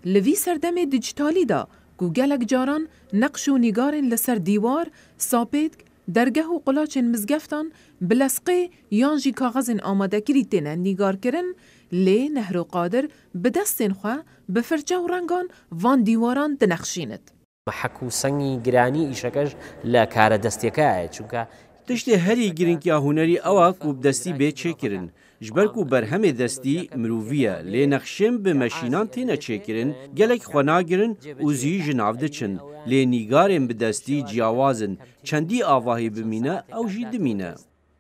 لوی سردم دیجیتالی دا کو گلک جاران نقش و نگارن لسر دیوار، ساپیت، درگه و قلاچن مزگفتان بلسقه یانجی کاغذن آماده کری تینه نگار کرن لی نهرو قادر بدستین خواه بفرچه و رنگان وان دیواران دنخشیند. محکو سنگی گرانی ایشکش لکار دستیکای چونکه تشتی هری گرینگیا هنری اوا کوب دستی به چه کرن جبر کو برهم دستی مروویه لی نقشم به مشینان تینه چه کرن گلک خناگرن و زی جناو دچن لی نیگارم به دستی جیاوازن چندی آواهی بمینه او جی دمینه.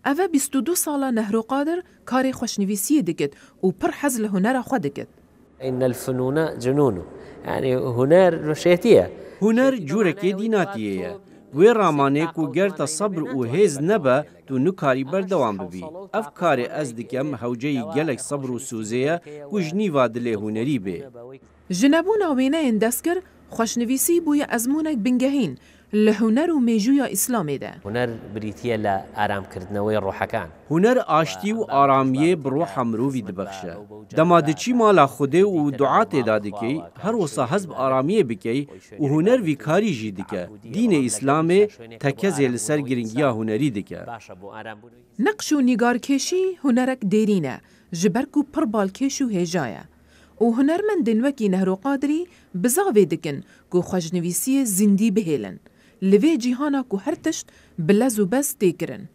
اوه 22 ساله نهرو قادر کاری خوشنویسی دکت و پر حزل هنر خود دکت. این الفنون جنون یعنی هنر شیطیه. هنر جورکی دیناتیه. وی رامانه کو گرت صبر و هیز نبا تو نکاری بردوام ببی. افکار از دکم هوجه گلک صبر و سوزیه کو جنی وادله هنری به. جنبون آوینه این دستگر خوشنویسی بوی ازمونک بنگهین لهنر و میجویا اسلامی ده. هنر بریتیه لآرام کردنوی روحکان. هنر آشتی و آرامیه بروح مروی دبخشه. دمادچی مالا خوده و دعات داده که هر وصا حزب آرامیه بکی و هنر وی کاری جی دکه. دین اسلام تکزه لسر گرنگیا هنری دکه. نقش و نگار کشی هنرک دیرینه. جبرکو پر بالکش و هجایه. و هنرمندن وکی نهرو قادری بزاوی دکن کو خوشنویسی زندی بهیلن. لوی جیهانا کو هر تشت بلز و بس تیکرن.